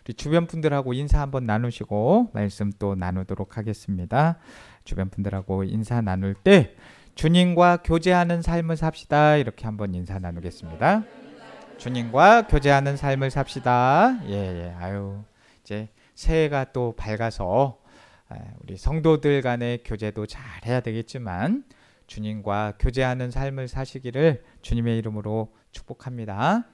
우리 주변 분들하고 인사 한번 나누시고 말씀 또 나누도록 하겠습니다. 주변 분들하고 인사 나눌 때 주님과 교제하는 삶을 삽시다. 이렇게 한번 인사 나누겠습니다. 주님과 교제하는 삶을 삽시다. 예. 아유, 이제 새해가 또 밝아서 우리 성도들 간의 교제도 잘 해야 되겠지만 주님과 교제하는 삶을 사시기를 주님의 이름으로 축복합니다.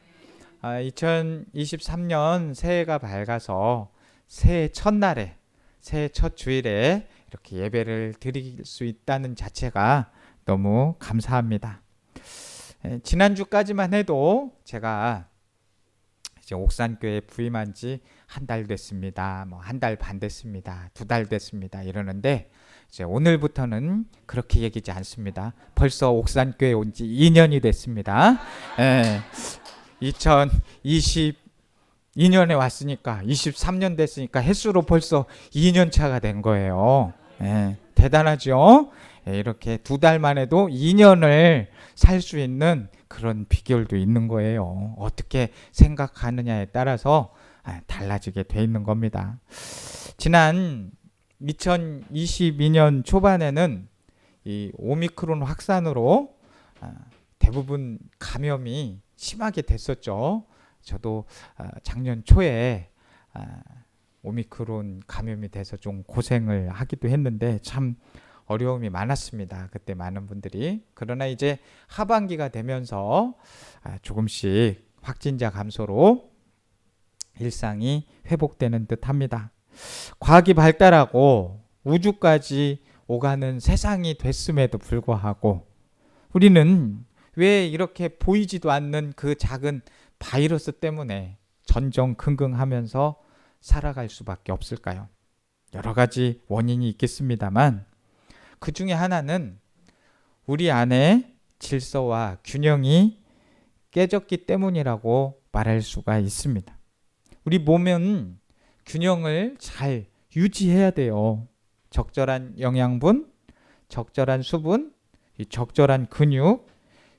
2023년 새해가 밝아서 새해 첫날에, 새해 첫 주일에 이렇게 예배를 드릴 수 있다는 자체가 너무 감사합니다. 지난주까지만 해도 제가 이제 옥산교회에 부임한 지 한 달 됐습니다. 뭐 한 달 반 됐습니다. 2달 됐습니다. 이러는데 이제 오늘부터는 그렇게 얘기하지 않습니다. 벌써 옥산교회에 온 지 2년이 됐습니다. 2022년에 왔으니까 23년 됐으니까 횟수로 벌써 2년 차가 된 거예요. 대단하죠? 이렇게 2달 만에도 2년을 살 수 있는 그런 비결도 있는 거예요. 어떻게 생각하느냐에 따라서 달라지게 돼 있는 겁니다. 지난 2022년 초반에는 이 오미크론 확산으로 대부분 감염이 심하게 됐었죠. 저도 작년 초에 오미크론 감염이 돼서 좀 고생을 하기도 했는데 참 어려움이 많았습니다. 그때 많은 분들이. 그러나 이제 하반기가 되면서 조금씩 확진자 감소로 일상이 회복되는 듯 합니다. 과학이 발달하고 우주까지 오가는 세상이 됐음에도 불구하고 우리는 왜 이렇게 보이지도 않는 그 작은 바이러스 때문에 전전긍긍하면서 살아갈 수밖에 없을까요? 여러 가지 원인이 있겠습니다만 그 중에 하나는 우리 안에 질서와 균형이 깨졌기 때문이라고 말할 수가 있습니다. 우리 몸은 균형을 잘 유지해야 돼요. 적절한 영양분, 적절한 수분, 적절한 근육,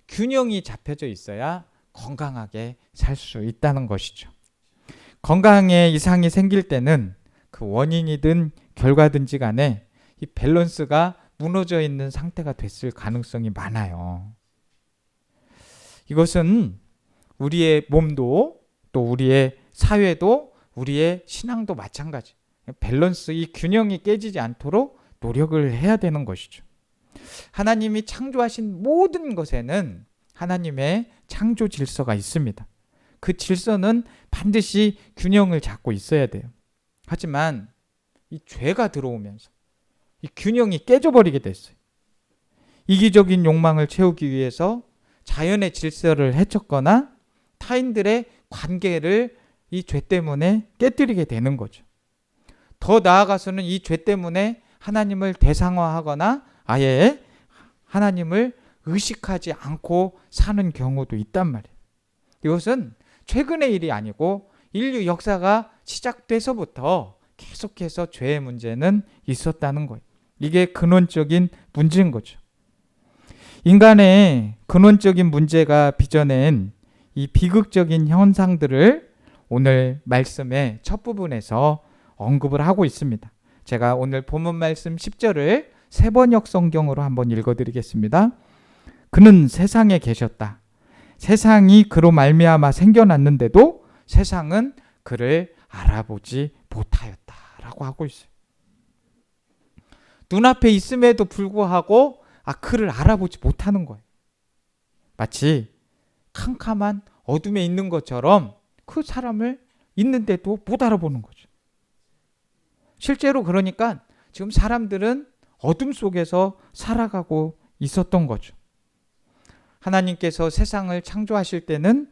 균형이 잡혀져 있어야 건강하게 살 수 있다는 것이죠. 건강에 이상이 생길 때는 그 원인이든 결과든지 간에 이 밸런스가 무너져 있는 상태가 됐을 가능성이 많아요. 이것은 우리의 몸도 또 우리의 사회도 우리의 신앙도 마찬가지. 밸런스, 이 균형이 깨지지 않도록 노력을 해야 되는 것이죠. 하나님이 창조하신 모든 것에는 하나님의 창조 질서가 있습니다. 그 질서는 반드시 균형을 잡고 있어야 돼요. 하지만 이 죄가 들어오면서 이 균형이 깨져버리게 됐어요. 이기적인 욕망을 채우기 위해서 자연의 질서를 해쳤거나 타인들의 관계를 이 죄 때문에 깨뜨리게 되는 거죠. 더 나아가서는 이 죄 때문에 하나님을 대상화하거나 아예 하나님을 의식하지 않고 사는 경우도 있단 말이에요. 이것은 최근의 일이 아니고 인류 역사가 시작돼서부터 계속해서 죄의 문제는 있었다는 거예요. 이게 근원적인 문제인 거죠. 인간의 근원적인 문제가 빚어낸 이 비극적인 현상들을 오늘 말씀의 첫 부분에서 언급을 하고 있습니다. 제가 오늘 본문 말씀 10절을 세번역 성경으로 한번 읽어드리겠습니다. 그는 세상에 계셨다. 세상이 그로 말미암아 생겨났는데도 세상은 그를 알아보지 못하였다라고 하고 있어요. 눈앞에 있음에도 불구하고 그를 알아보지 못하는 거예요. 마치 캄캄한 어둠에 있는 것처럼 그 사람을 있는데도 못 알아보는 거죠. 실제로 그러니까 지금 사람들은 어둠 속에서 살아가고 있었던 거죠. 하나님께서 세상을 창조하실 때는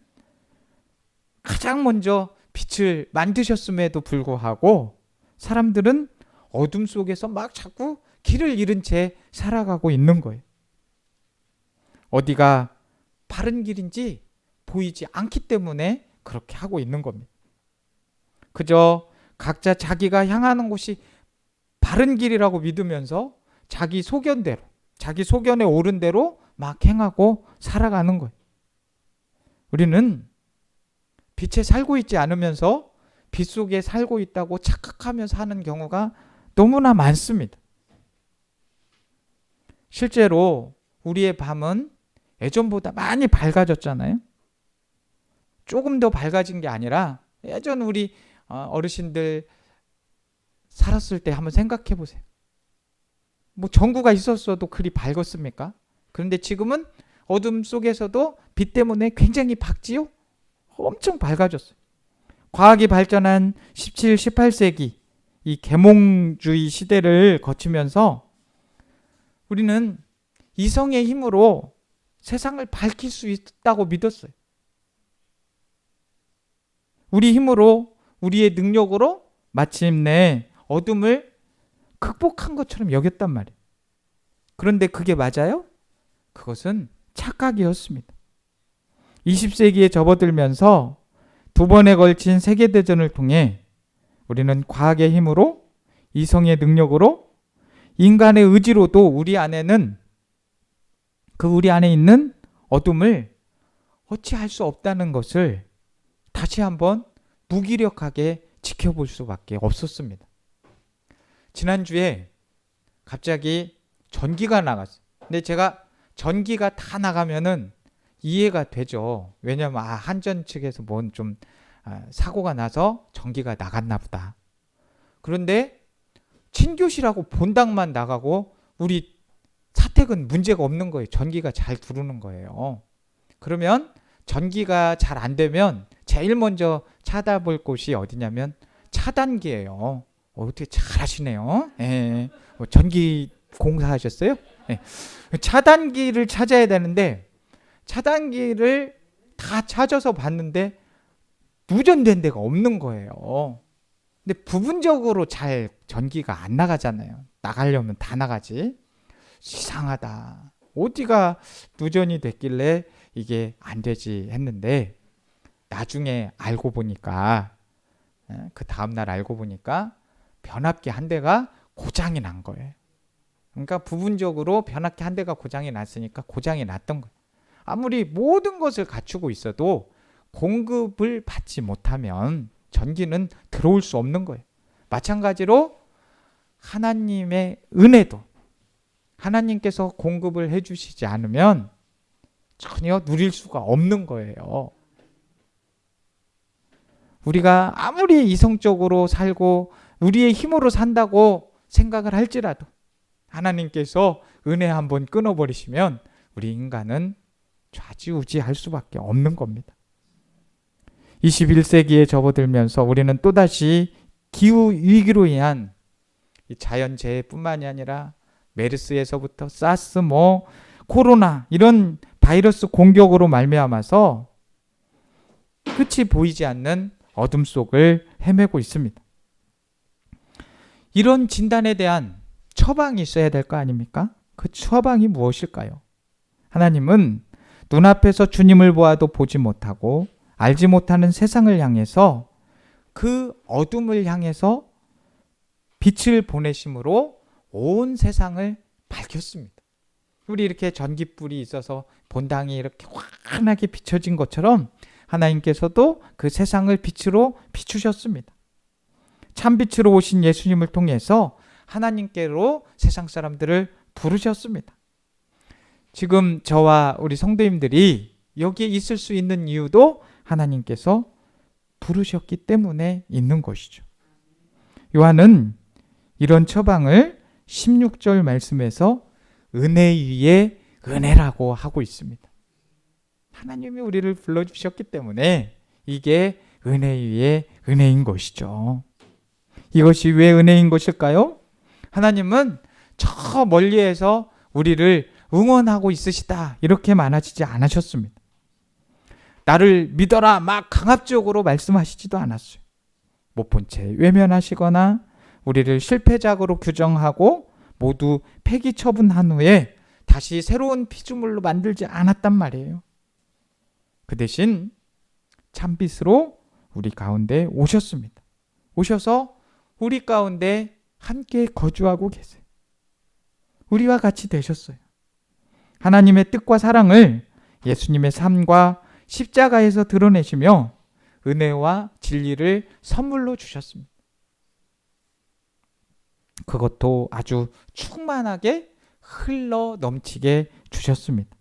가장 먼저 빛을 만드셨음에도 불구하고 사람들은 어둠 속에서 막 자꾸 길을 잃은 채 살아가고 있는 거예요. 어디가 바른 길인지 보이지 않기 때문에 그렇게 하고 있는 겁니다. 그저 각자 자기가 향하는 곳이 바른 길이라고 믿으면서 자기 소견대로, 자기 소견에 옳은 대로 막 행하고 살아가는 거예요. 우리는 빛에 살고 있지 않으면서 빛 속에 살고 있다고 착각하며 사는 경우가 너무나 많습니다. 실제로 우리의 밤은 예전보다 많이 밝아졌잖아요. 조금 더 밝아진 게 아니라 예전 우리 어르신들 살았을 때 한번 생각해 보세요. 뭐 전구가 있었어도 그리 밝았습니까? 그런데 지금은 어둠 속에서도 빛 때문에 굉장히 밝지요? 엄청 밝아졌어요. 과학이 발전한 17, 18세기 이 계몽주의 시대를 거치면서 우리는 이성의 힘으로 세상을 밝힐 수 있다고 믿었어요. 우리 힘으로, 우리의 능력으로 마침내 어둠을 극복한 것처럼 여겼단 말이에요. 그런데 그게 맞아요? 그것은 착각이었습니다. 20세기에 접어들면서 두 번에 걸친 세계대전을 통해 우리는 과학의 힘으로, 이성의 능력으로, 인간의 의지로도 우리 안에 있는 어둠을 어찌할 수 없다는 것을 다시 한번 무기력하게 지켜볼 수밖에 없었습니다. 지난주에 갑자기 전기가 나갔어요. 근데 제가 전기가 다 나가면은 이해가 되죠. 왜냐하면 한전 측에서 뭔 좀 사고가 나서 전기가 나갔나 보다. 그런데 친교시라고 본당만 나가고 우리 사택은 문제가 없는 거예요. 전기가 잘 들어오는 거예요. 그러면 전기가 잘 안 되면 제일 먼저 찾아볼 곳이 어디냐면 차단기예요. 어떻게 잘 하시네요. 예. 전기 공사하셨어요? 예. 차단기를 찾아야 되는데 차단기를 다 찾아서 봤는데 누전된 데가 없는 거예요. 근데 부분적으로 잘 전기가 안 나가잖아요. 나가려면 다 나가지. 이상하다. 어디가 누전이 됐길래 이게 안 되지 했는데 나중에 알고 보니까 그 다음날 알고 보니까 변압기 한 대가 고장이 난 거예요. 그러니까 부분적으로 변압기 한 대가 고장이 났으니까 고장이 났던 거예요. 아무리 모든 것을 갖추고 있어도 공급을 받지 못하면 전기는 들어올 수 없는 거예요. 마찬가지로 하나님의 은혜도 하나님께서 공급을 해주시지 않으면 전혀 누릴 수가 없는 거예요. 우리가 아무리 이성적으로 살고 우리의 힘으로 산다고 생각을 할지라도 하나님께서 은혜 한번 끊어버리시면 우리 인간은 좌지우지할 수밖에 없는 겁니다. 21세기에 접어들면서 우리는 또다시 기후위기로 인한 자연재해뿐만이 아니라 메르스에서부터 사스, 코로나 이런 바이러스 공격으로 말미암아서 끝이 보이지 않는 어둠 속을 헤매고 있습니다. 이런 진단에 대한 처방이 있어야 될 거 아닙니까? 그 처방이 무엇일까요? 하나님은 눈앞에서 주님을 보아도 보지 못하고 알지 못하는 세상을 향해서 그 어둠을 향해서 빛을 보내심으로 온 세상을 밝혔습니다. 우리 이렇게 전깃불이 있어서 본당이 이렇게 환하게 비춰진 것처럼 하나님께서도 그 세상을 빛으로 비추셨습니다. 참빛으로 오신 예수님을 통해서 하나님께로 세상 사람들을 부르셨습니다. 지금 저와 우리 성도님들이 여기에 있을 수 있는 이유도 하나님께서 부르셨기 때문에 있는 것이죠. 요한은 이런 처방을 16절 말씀에서 은혜 위에 은혜라고 하고 있습니다. 하나님이 우리를 불러주셨기 때문에 이게 은혜 위에 은혜인 것이죠. 이것이 왜 은혜인 것일까요? 하나님은 저 멀리에서 우리를 응원하고 있으시다 이렇게 말하지 않으셨습니다. 나를 믿어라 막 강압적으로 말씀하시지도 않았어요. 못 본 채 외면하시거나 우리를 실패작으로 규정하고 모두 폐기 처분한 후에 다시 새로운 피조물로 만들지 않았단 말이에요. 그 대신 참빛으로 우리 가운데 오셨습니다. 오셔서 우리 가운데 함께 거주하고 계세요. 우리와 같이 되셨어요. 하나님의 뜻과 사랑을 예수님의 삶과 십자가에서 드러내시며 은혜와 진리를 선물로 주셨습니다. 그것도 아주 충만하게 흘러 넘치게 주셨습니다.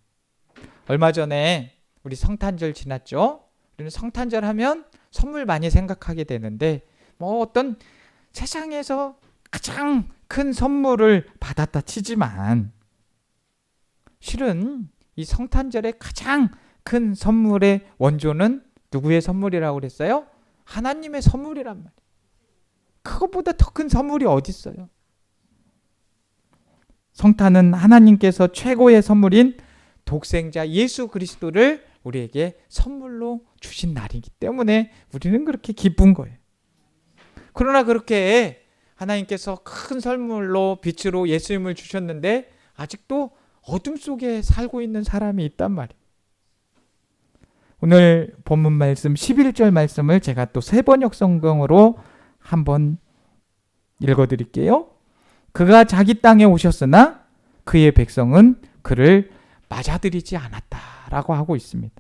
얼마 전에 우리 성탄절 지났죠? 우리는 성탄절 하면 선물 많이 생각하게 되는데 어떤 세상에서 가장 큰 선물을 받았다 치지만 실은 이 성탄절의 가장 큰 선물의 원조는 누구의 선물이라고 그랬어요? 하나님의 선물이란 말이에요. 그것보다 더 큰 선물이 어디 있어요? 성탄은 하나님께서 최고의 선물인 독생자 예수 그리스도를 우리에게 선물로 주신 날이기 때문에 우리는 그렇게 기쁜 거예요. 그러나 그렇게 하나님께서 큰 선물로 빛으로 예수님을 주셨는데 아직도 어둠 속에 살고 있는 사람이 있단 말이에요. 오늘 본문 말씀 11절 말씀을 제가 또 세번역 성경으로 한번 읽어드릴게요. 그가 자기 땅에 오셨으나 그의 백성은 그를 맞아들이지 않았다라고 하고 있습니다.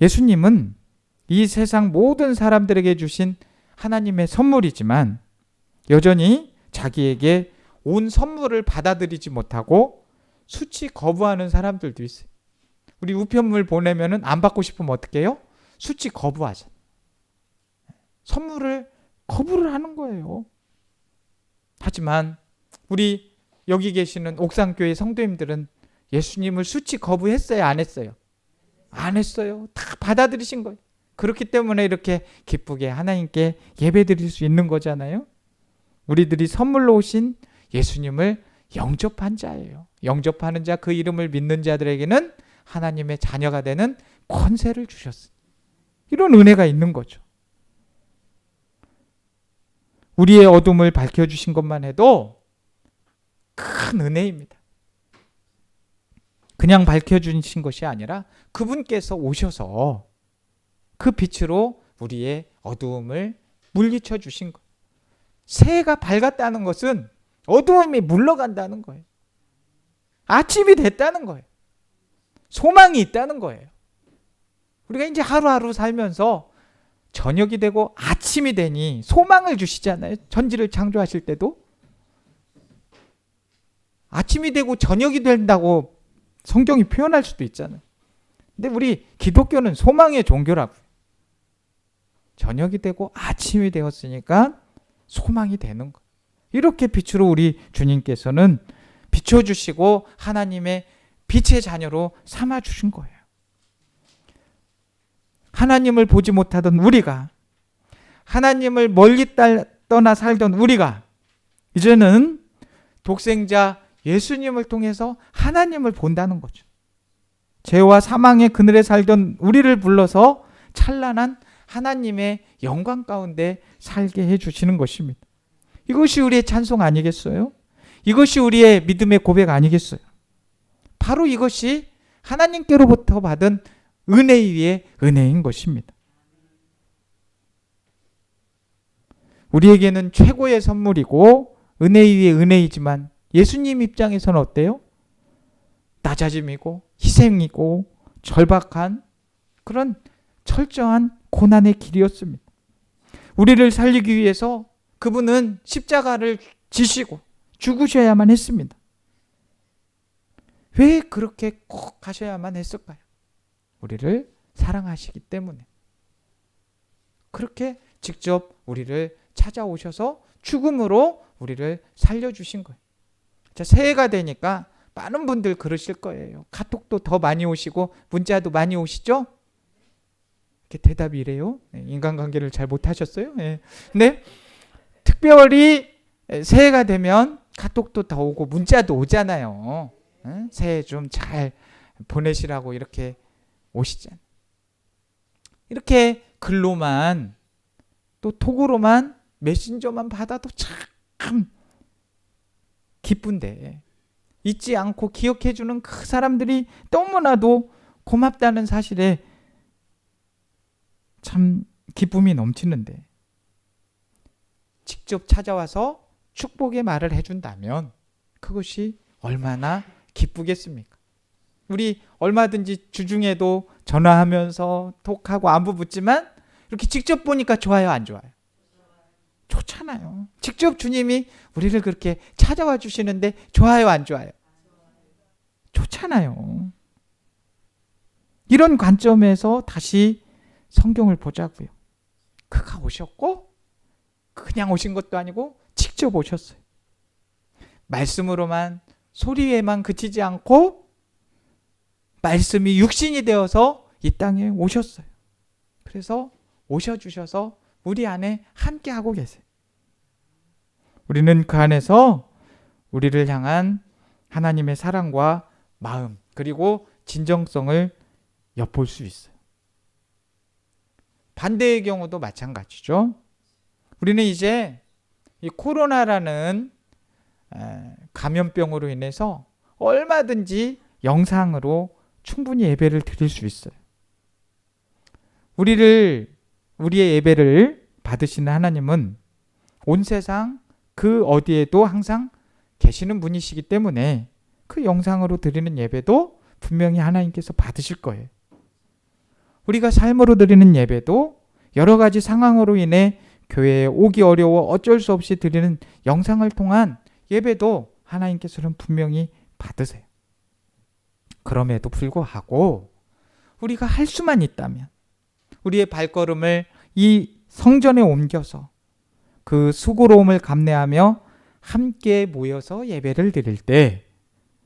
예수님은 이 세상 모든 사람들에게 주신 하나님의 선물이지만 여전히 자기에게 온 선물을 받아들이지 못하고 수치 거부하는 사람들도 있어요. 우리 우편물 보내면은 안 받고 싶으면 어떻게 해요? 수치 거부하잖아요. 선물을 거부를 하는 거예요. 하지만 우리 여기 계시는 옥상교회 성도님들은 예수님을 수치 거부했어요? 안 했어요? 안 했어요. 다 받아들이신 거예요. 그렇기 때문에 이렇게 기쁘게 하나님께 예배드릴 수 있는 거잖아요. 우리들이 선물로 오신 예수님을 영접한 자예요. 영접하는 자, 그 이름을 믿는 자들에게는 하나님의 자녀가 되는 권세를 주셨어요. 이런 은혜가 있는 거죠. 우리의 어둠을 밝혀주신 것만 해도 큰 은혜입니다. 그냥 밝혀주신 것이 아니라 그분께서 오셔서 그 빛으로 우리의 어두움을 물리쳐 주신 거예요. 새해가 밝았다는 것은 어두움이 물러간다는 거예요. 아침이 됐다는 거예요. 소망이 있다는 거예요. 우리가 이제 하루하루 살면서 저녁이 되고 아침이 되니 소망을 주시잖아요. 천지를 창조하실 때도 아침이 되고 저녁이 된다고 성경이 표현할 수도 있잖아요. 근데 우리 기독교는 소망의 종교라고요. 저녁이 되고 아침이 되었으니까 소망이 되는 거예요. 이렇게 빛으로 우리 주님께서는 비춰주시고 하나님의 빛의 자녀로 삼아주신 거예요. 하나님을 보지 못하던 우리가, 하나님을 멀리 떠나 살던 우리가 이제는 독생자 예수님을 통해서 하나님을 본다는 거죠. 죄와 사망의 그늘에 살던 우리를 불러서 찬란한 하나님의 영광 가운데 살게 해주시는 것입니다. 이것이 우리의 찬송 아니겠어요? 이것이 우리의 믿음의 고백 아니겠어요? 바로 이것이 하나님께로부터 받은 은혜 위에 은혜인 것입니다. 우리에게는 최고의 선물이고 은혜 위에 은혜이지만 예수님 입장에서는 어때요? 낮아짐이고 희생이고 절박한 그런 철저한 고난의 길이었습니다. 우리를 살리기 위해서 그분은 십자가를 지시고 죽으셔야만 했습니다. 왜 그렇게 꼭 하셔야만 했을까요? 우리를 사랑하시기 때문에. 그렇게 직접 우리를 찾아오셔서 죽음으로 우리를 살려주신 거예요. 자, 새해가 되니까 많은 분들 그러실 거예요. 카톡도 더 많이 오시고 문자도 많이 오시죠? 이렇게 대답이 이래요. 인간관계를 잘 못하셨어요? 네. 근데 특별히 새해가 되면 카톡도 더 오고 문자도 오잖아요. 새해 좀 잘 보내시라고 이렇게 오시잖아요. 이렇게 글로만 또 톡으로만 메신저만 받아도 참 기쁜데 잊지 않고 기억해주는 그 사람들이 너무나도 고맙다는 사실에 참 기쁨이 넘치는데 직접 찾아와서 축복의 말을 해준다면 그것이 얼마나 기쁘겠습니까? 우리 얼마든지 주중에도 전화하면서 톡하고 안부 묻지만 이렇게 직접 보니까 좋아요, 안 좋아요? 좋잖아요. 직접 주님이 우리를 그렇게 찾아와 주시는데 좋아요, 안 좋아요? 좋잖아요. 이런 관점에서 다시 성경을 보자고요. 그가 오셨고 그냥 오신 것도 아니고 직접 오셨어요. 말씀으로만, 소리에만 그치지 않고 말씀이 육신이 되어서 이 땅에 오셨어요. 그래서 오셔주셔서 우리 안에 함께하고 계세요. 우리는 그 안에서 우리를 향한 하나님의 사랑과 마음 그리고 진정성을 엿볼 수 있어요. 반대의 경우도 마찬가지죠. 우리는 이제 이 코로나라는 감염병으로 인해서 얼마든지 영상으로 충분히 예배를 드릴 수 있어요. 우리의 예배를 받으시는 하나님은 온 세상 그 어디에도 항상 계시는 분이시기 때문에 그 영상으로 드리는 예배도 분명히 하나님께서 받으실 거예요. 우리가 삶으로 드리는 예배도 여러 가지 상황으로 인해 교회에 오기 어려워 어쩔 수 없이 드리는 영상을 통한 예배도 하나님께서는 분명히 받으세요. 그럼에도 불구하고 우리가 할 수만 있다면 우리의 발걸음을 이 성전에 옮겨서 그 수고로움을 감내하며 함께 모여서 예배를 드릴 때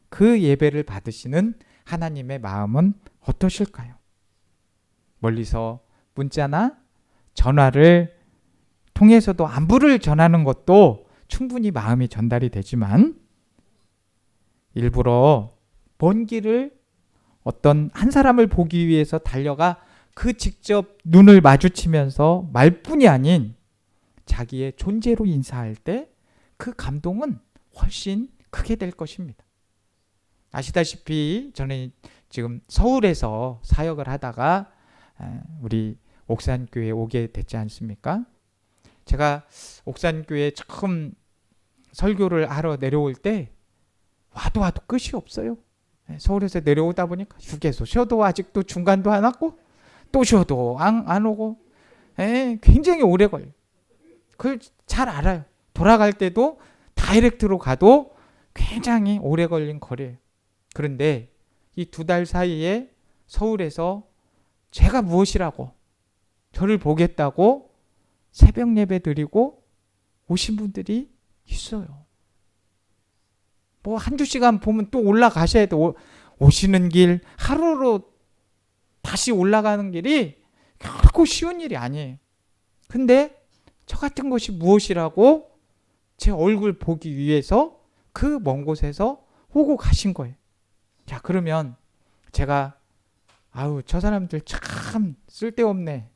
그 예배를 받으시는 하나님의 마음은 어떠실까요? 멀리서 문자나 전화를 통해서도 안부를 전하는 것도 충분히 마음이 전달이 되지만 일부러 먼 길을 어떤 한 사람을 보기 위해서 달려가 그 직접 눈을 마주치면서 말뿐이 아닌 자기의 존재로 인사할 때 그 감동은 훨씬 크게 될 것입니다. 아시다시피 저는 지금 서울에서 사역을 하다가 우리 옥산교회에 오게 됐지 않습니까? 제가 옥산교회에 처음 설교를 하러 내려올 때 와도 끝이 없어요. 서울에서 내려오다 보니까 휴게소 쉬어도 아직도 중간도 안 왔고 또 쉬어도 안 오고 굉장히 오래 걸려요. 그걸 잘 알아요. 돌아갈 때도 다이렉트로 가도 굉장히 오래 걸린 거리예요. 그런데 이 2달 사이에 서울에서 제가 무엇이라고 저를 보겠다고 새벽 예배 드리고 오신 분들이 있어요. 뭐 한두 시간 보면 또 올라가셔야 돼. 오시는 길 하루로 다시 올라가는 길이 결코 쉬운 일이 아니에요. 근데 저 같은 것이 무엇이라고 제 얼굴 보기 위해서 그 먼 곳에서 오고 가신 거예요. 자, 그러면 제가 저 사람들 참 쓸데없네.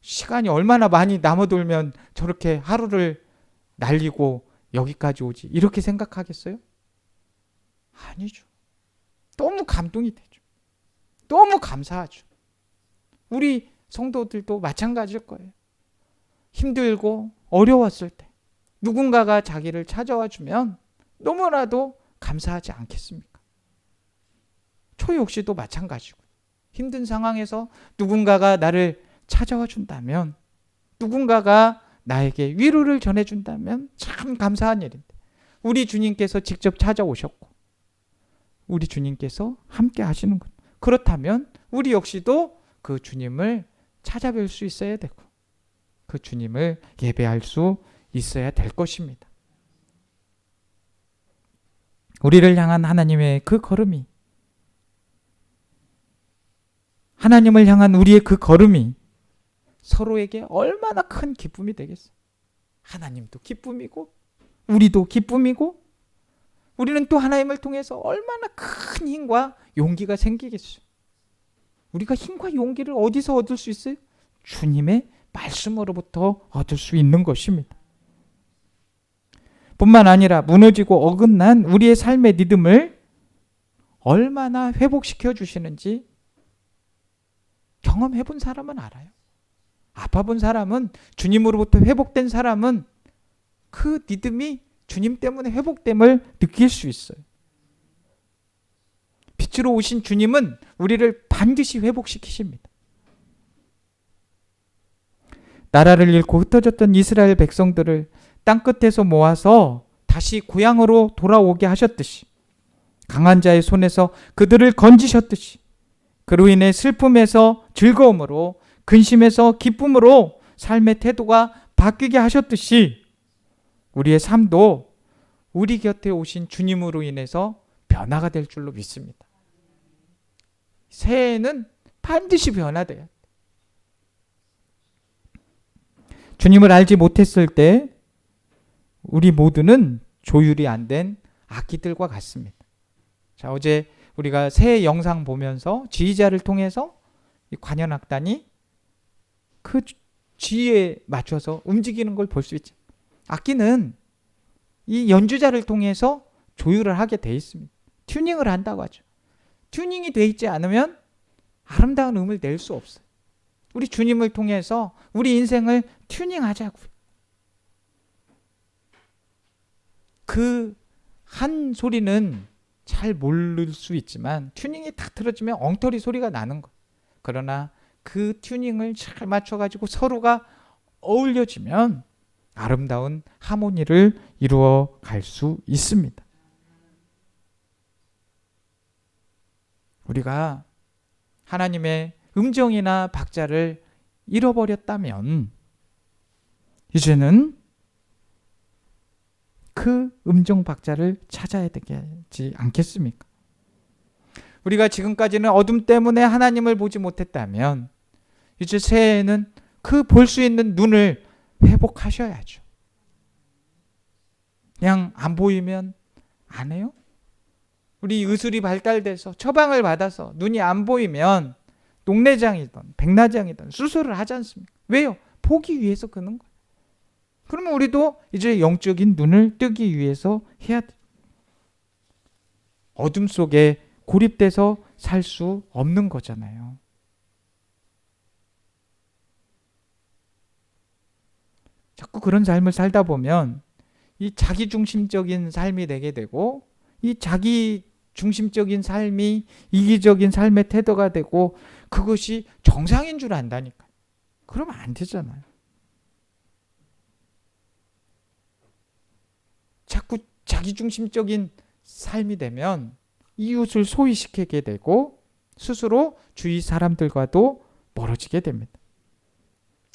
시간이 얼마나 많이 남아돌면 저렇게 하루를 날리고 여기까지 오지. 이렇게 생각하겠어요? 아니죠. 너무 감동이 되죠. 너무 감사하죠. 우리 성도들도 마찬가지일 거예요. 힘들고 어려웠을 때 누군가가 자기를 찾아와 주면 너무나도 감사하지 않겠습니까? 저 역시도 마찬가지고 힘든 상황에서 누군가가 나를 찾아와 준다면 누군가가 나에게 위로를 전해준다면 참 감사한 일인데 우리 주님께서 직접 찾아오셨고 우리 주님께서 함께 하시는 것. 그렇다면 우리 역시도 그 주님을 찾아뵐 수 있어야 되고 그 주님을 예배할 수 있어야 될 것입니다. 우리를 향한 하나님의 그 걸음이 하나님을 향한 우리의 그 걸음이 서로에게 얼마나 큰 기쁨이 되겠어요. 하나님도 기쁨이고 우리도 기쁨이고 우리는 또 하나님을 통해서 얼마나 큰 힘과 용기가 생기겠어요. 우리가 힘과 용기를 어디서 얻을 수 있어요? 주님의 말씀으로부터 얻을 수 있는 것입니다. 뿐만 아니라 무너지고 어긋난 우리의 삶의 리듬을 얼마나 회복시켜 주시는지 경험해 본 사람은 알아요. 아파본 사람은, 주님으로부터 회복된 사람은 그 리듬이 주님 때문에 회복됨을 느낄 수 있어요. 빛으로 오신 주님은 우리를 반드시 회복시키십니다. 나라를 잃고 흩어졌던 이스라엘 백성들을 땅끝에서 모아서 다시 고향으로 돌아오게 하셨듯이, 강한 자의 손에서 그들을 건지셨듯이, 그로 인해 슬픔에서 즐거움으로, 근심에서 기쁨으로 삶의 태도가 바뀌게 하셨듯이 우리의 삶도 우리 곁에 오신 주님으로 인해서 변화가 될 줄로 믿습니다. 새해에는 반드시 변화돼야 돼. 주님을 알지 못했을 때 우리 모두는 조율이 안 된 아기들과 같습니다. 자, 어제 우리가 새해 영상 보면서 지휘자를 통해서 이 관현악단이 그 지휘에 맞춰서 움직이는 걸 볼 수 있죠. 악기는 이 연주자를 통해서 조율을 하게 돼 있습니다. 튜닝을 한다고 하죠. 튜닝이 돼 있지 않으면 아름다운 음을 낼 수 없어요. 우리 주님을 통해서 우리 인생을 튜닝하자고요. 그 한 소리는 잘 모를 수 있지만 튜닝이 딱 틀어지면 엉터리 소리가 나는 거예요. 그러나 그 튜닝을 잘 맞춰가지고 서로가 어울려지면 아름다운 하모니를 이루어 갈 수 있습니다. 우리가 하나님의 음정이나 박자를 잃어버렸다면 이제는 그 음정 박자를 찾아야 되지 않겠습니까? 우리가 지금까지는 어둠 때문에 하나님을 보지 못했다면 이제 새해에는 그 볼 수 있는 눈을 회복하셔야죠. 그냥 안 보이면 안 해요? 우리 의술이 발달돼서 처방을 받아서 눈이 안 보이면 녹내장이든 백내장이든 수술을 하지 않습니까? 왜요? 보기 위해서 그런 거예요. 그러면 우리도 이제 영적인 눈을 뜨기 위해서 해야 돼. 어둠 속에 고립돼서 살 수 없는 거잖아요. 자꾸 그런 삶을 살다 보면 이 자기중심적인 삶이 되게 되고, 이 자기중심적인 삶이 이기적인 삶의 태도가 되고, 그것이 정상인 줄 안다니까. 그러면 안 되잖아요. 자꾸 자기중심적인 삶이 되면 이웃을 소외시키게 되고 스스로 주위 사람들과도 멀어지게 됩니다.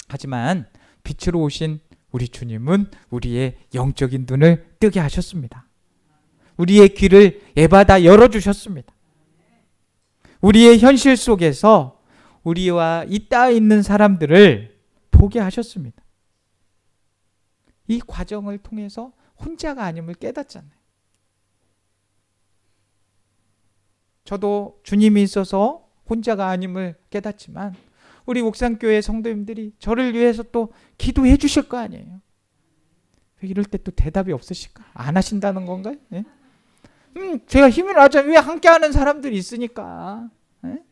하지만 빛으로 오신 우리 주님은 우리의 영적인 눈을 뜨게 하셨습니다. 우리의 귀를 예바다 열어주셨습니다. 우리의 현실 속에서 우리와 이따 있는 사람들을 보게 하셨습니다. 이 과정을 통해서 혼자가 아님을 깨닫잖아요. 저도 주님이 있어서 혼자가 아님을 깨닫지만 우리 옥산교회 성도님들이 저를 위해서 또 기도해 주실 거 아니에요. 왜 이럴 때 또 대답이 없으실까? 안 하신다는 건가요? 네? 제가 힘이 나죠. 왜 함께하는 사람들이 있으니까. 네?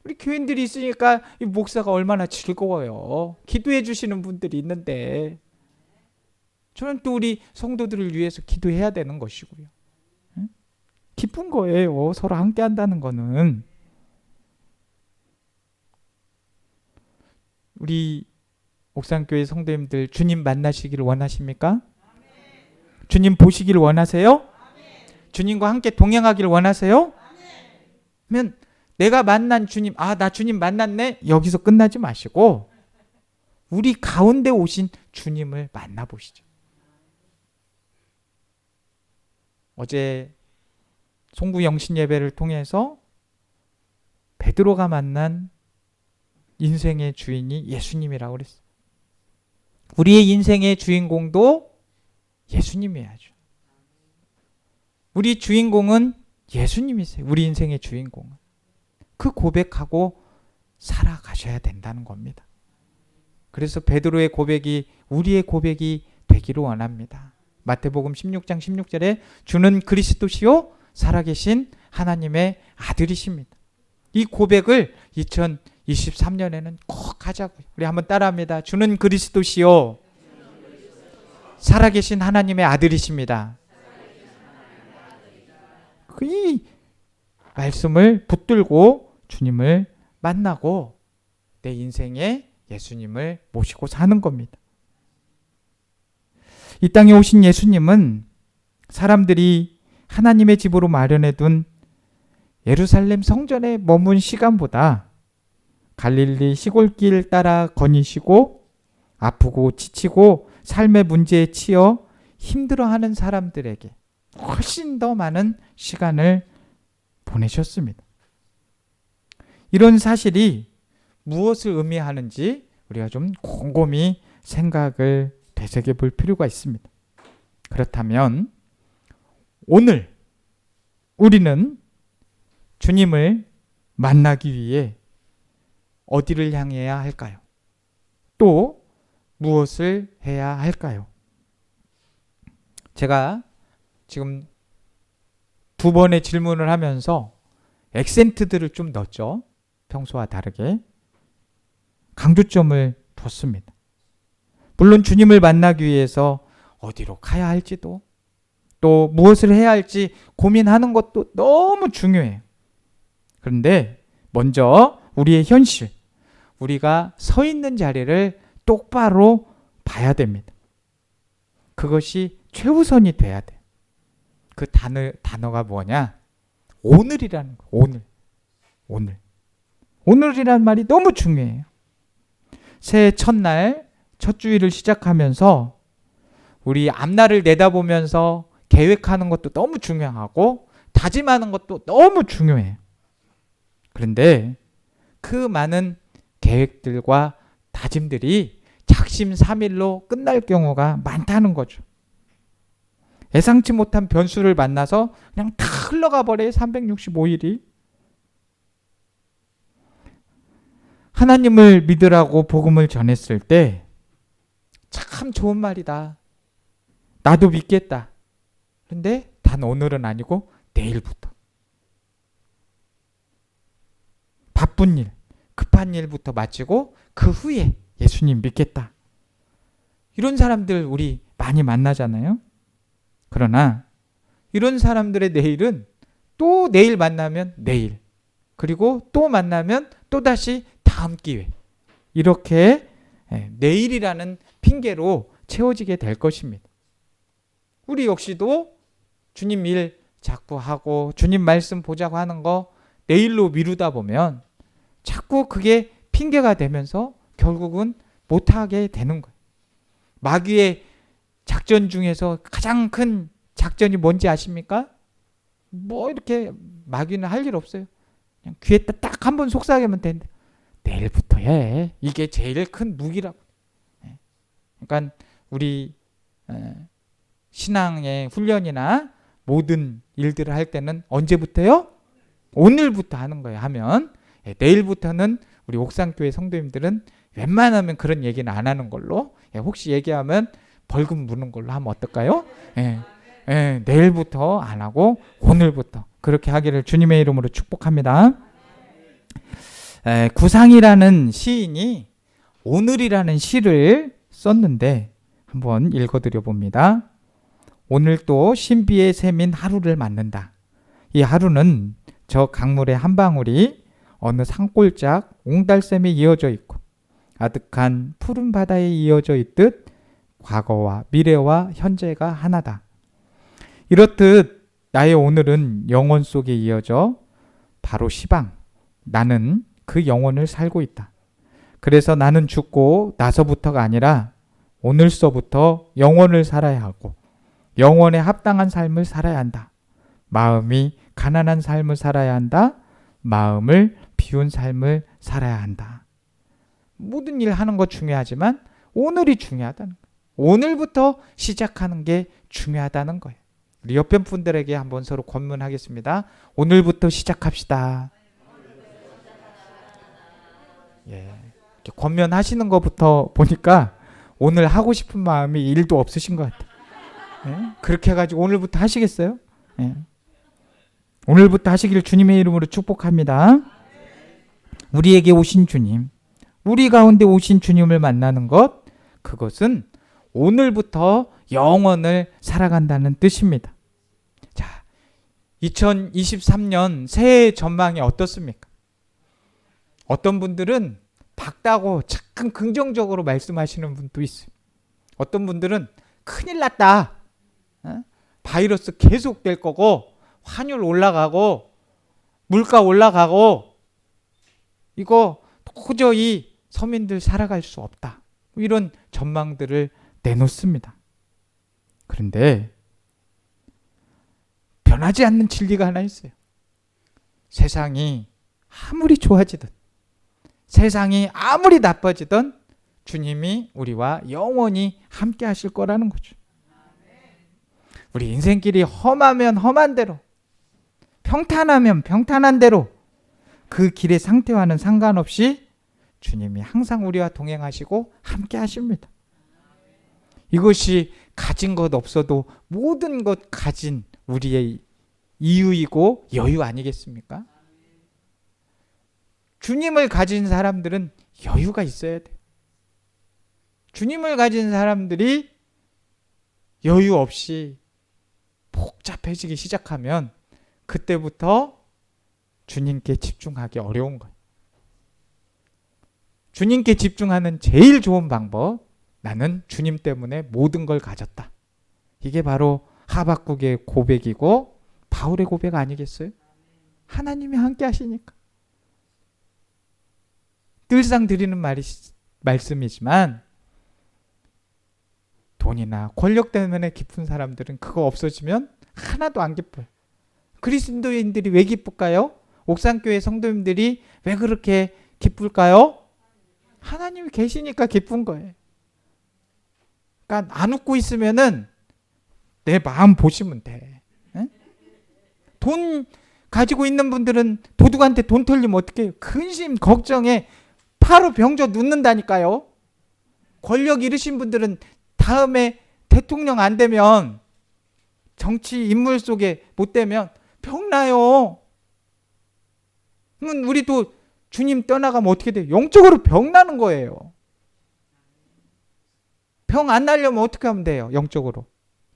우리 교인들이 있으니까 이 목사가 얼마나 즐거워요. 기도해 주시는 분들이 있는데 저는 또 우리 성도들을 위해서 기도해야 되는 것이고요. 기쁜 거예요. 서로 함께 한다는 거는. 우리 옥산교회 성도님들 주님 만나시기를 원하십니까? 주님 보시기를 원하세요? 주님과 함께 동행하기를 원하세요? 그러면 내가 만난 주님, 나 주님 만났네? 여기서 끝나지 마시고 우리 가운데 오신 주님을 만나보시죠. 어제 송구 영신 예배를 통해서 베드로가 만난 인생의 주인이 예수님이라고 그랬어요. 우리의 인생의 주인공도 예수님이야죠. 우리 주인공은 예수님이세요. 우리 인생의 주인공은. 그 고백하고 살아가셔야 된다는 겁니다. 그래서 베드로의 고백이 우리의 고백이 되기를 원합니다. 마태복음 16장 16절에 주는 그리스도시요 살아계신 하나님의 아들이십니다. 이 고백을 2023년에는 꼭 하자고요. 우리 한번 따라합니다. 주는 그리스도시요 살아계신 하나님의 아들이십니다. 이 말씀을 붙들고 주님을 만나고 내 인생에 예수님을 모시고 사는 겁니다. 이 땅에 오신 예수님은 사람들이 하나님의 집으로 마련해둔 예루살렘 성전에 머문 시간보다 갈릴리 시골길 따라 거니시고 아프고 지치고 삶의 문제에 치여 힘들어하는 사람들에게 훨씬 더 많은 시간을 보내셨습니다. 이런 사실이 무엇을 의미하는지 우리가 좀 곰곰이 생각을 되새겨 볼 필요가 있습니다. 그렇다면 오늘 우리는 주님을 만나기 위해 어디를 향해야 할까요? 또 무엇을 해야 할까요? 제가 지금 두 번의 질문을 하면서 액센트들을 좀 넣었죠. 평소와 다르게 강조점을 뒀습니다. 물론 주님을 만나기 위해서 어디로 가야 할지도 또 무엇을 해야 할지 고민하는 것도 너무 중요해요. 그런데 먼저 우리의 현실, 우리가 서 있는 자리를 똑바로 봐야 됩니다. 그것이 최우선이 돼야 돼요. 그 단어가 뭐냐? 오늘이라는 거예요. 오늘. 오늘이란 말이 너무 중요해요. 새해 첫날, 첫 주일을 시작하면서 우리 앞날을 내다보면서 계획하는 것도 너무 중요하고 다짐하는 것도 너무 중요해요. 그런데 그 많은 계획들과 다짐들이 작심삼일로 끝날 경우가 많다는 거죠. 예상치 못한 변수를 만나서 그냥 다 흘러가 버려요. 365일이. 하나님을 믿으라고 복음을 전했을 때 참 좋은 말이다. 나도 믿겠다. 그런데 단 오늘은 아니고 내일부터. 바쁜 일, 급한 일부터 마치고 그 후에 예수님 믿겠다. 이런 사람들 우리 많이 만나잖아요. 그러나 이런 사람들의 내일은 또 내일 만나면 내일, 그리고 또 만나면 또다시 다음 기회, 이렇게 내일이라는 핑계로 채워지게 될 것입니다. 우리 역시도 주님 일 자꾸 하고 주님 말씀 보자고 하는 거 내일로 미루다 보면 자꾸 그게 핑계가 되면서 결국은 못하게 되는 거예요. 마귀의 작전 중에서 가장 큰 작전이 뭔지 아십니까? 뭐 이렇게 마귀는 할 일 없어요. 그냥 귀에다 딱 한 번 속삭이면 되는데 내일부터 해. 이게 제일 큰 무기라고. 그러니까 우리 신앙의 훈련이나 모든 일들을 할 때는 언제부터요? 오늘부터 하는 거예요. 하면 내일부터는 우리 옥상교회 성도님들은 웬만하면 그런 얘기는 안 하는 걸로, 혹시 얘기하면 벌금 무는 걸로 하면 어떨까요? 내일부터 안 하고 오늘부터 그렇게 하기를 주님의 이름으로 축복합니다. 구상이라는 시인이 오늘이라는 시를 썼는데 한번 읽어드려 봅니다. 오늘 또 신비의 샘인 하루를 맞는다. 이 하루는 저 강물의 한 방울이 어느 산골짝 옹달샘에 이어져 있고 아득한 푸른 바다에 이어져 있듯 과거와 미래와 현재가 하나다. 이렇듯 나의 오늘은 영혼 속에 이어져 바로 시방, 나는 그 영혼을 살고 있다. 그래서 나는 죽고 나서부터가 아니라 오늘서부터 영혼을 살아야 하고 영혼에 합당한 삶을 살아야 한다. 마음이 가난한 삶을 살아야 한다. 마음을 비운 삶을 살아야 한다. 모든 일 하는 거 중요하지만 오늘이 중요하다는 거예요. 오늘부터 시작하는 게 중요하다는 거예요. 우리 옆에 분들에게 한번 서로 권면하겠습니다. 오늘부터 시작합시다. 이렇게 권면하시는 것부터 보니까 오늘 하고 싶은 마음이 1도 없으신 것 같아요. 그렇게 해가지고 오늘부터 하시겠어요? 오늘부터 하시길 주님의 이름으로 축복합니다. 우리에게 오신 주님, 우리 가운데 오신 주님을 만나는 것, 그것은 오늘부터 영원을 살아간다는 뜻입니다. 자, 2023년 새해 전망이 어떻습니까? 어떤 분들은 밝다고 잠깐 긍정적으로 말씀하시는 분도 있어요. 어떤 분들은 큰일 났다. 바이러스 계속 될 거고 환율 올라가고 물가 올라가고 이거 도저히 서민들 살아갈 수 없다. 이런 전망들을 내놓습니다. 그런데 변하지 않는 진리가 하나 있어요. 세상이 아무리 좋아지든 세상이 아무리 나빠지든 주님이 우리와 영원히 함께 하실 거라는 거죠. 우리 인생길이 험하면 험한 대로, 평탄하면 평탄한 대로 그 길의 상태와는 상관없이 주님이 항상 우리와 동행하시고 함께 하십니다. 이것이 가진 것 없어도 모든 것 가진 우리의 이유이고 여유 아니겠습니까? 주님을 가진 사람들은 여유가 있어야 돼. 주님을 가진 사람들이 여유 없이 복잡해지기 시작하면 그때부터 주님께 집중하기 어려운 거예요. 주님께 집중하는 제일 좋은 방법, 나는 주님 때문에 모든 걸 가졌다. 이게 바로 하박국의 고백이고 바울의 고백 아니겠어요? 하나님이 함께 하시니까. 늘상 드리는 말씀이지만 돈이나 권력 때문에 기쁜 사람들은 그거 없어지면 하나도 안 기뻐요. 그리스도인들이 왜 기쁠까요? 옥산교회 성도님들이 왜 그렇게 기쁠까요? 하나님이 계시니까 기쁜 거예요. 그러니까 안 웃고 있으면은 내 마음 보시면 돼. 에? 돈 가지고 있는 분들은 도둑한테 돈 털리면 어떻게 해요? 근심 걱정에 바로 병져 눕는다니까요. 권력 잃으신 분들은 다음에 대통령 안 되면, 정치 인물 속에 못 되면 병나요. 그러면 우리도 주님 떠나가면 어떻게 돼요? 영적으로 병나는 거예요. 병 안 나려면 어떻게 하면 돼요? 영적으로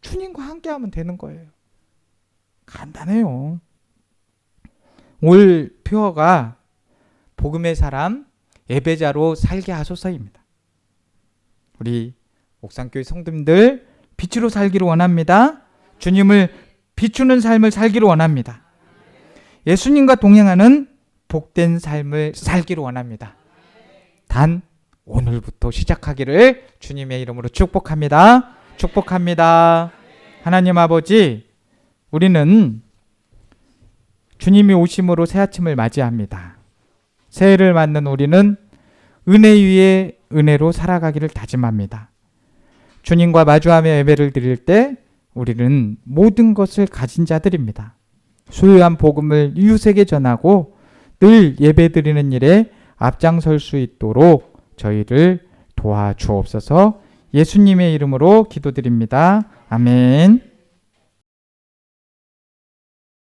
주님과 함께 하면 되는 거예요. 간단해요. 올 표어가 복음의 사람 예배자로 살게 하소서입니다. 우리 옥산교회 성도님들 빛으로 살기를 원합니다. 주님을 비추는 삶을 살기를 원합니다. 예수님과 동행하는 복된 삶을 살기를 원합니다. 단 오늘부터 시작하기를 주님의 이름으로 축복합니다. 축복합니다. 하나님 아버지, 우리는 주님이 오심으로 새 아침을 맞이합니다. 새해를 맞는 우리는 은혜 위에 은혜로 살아가기를 다짐합니다. 주님과 마주하며 예배를 드릴 때 우리는 모든 것을 가진 자들입니다. 소유한 복음을 이웃에게 전하고 늘 예배드리는 일에 앞장설 수 있도록 저희를 도와주옵소서. 예수님의 이름으로 기도드립니다. 아멘.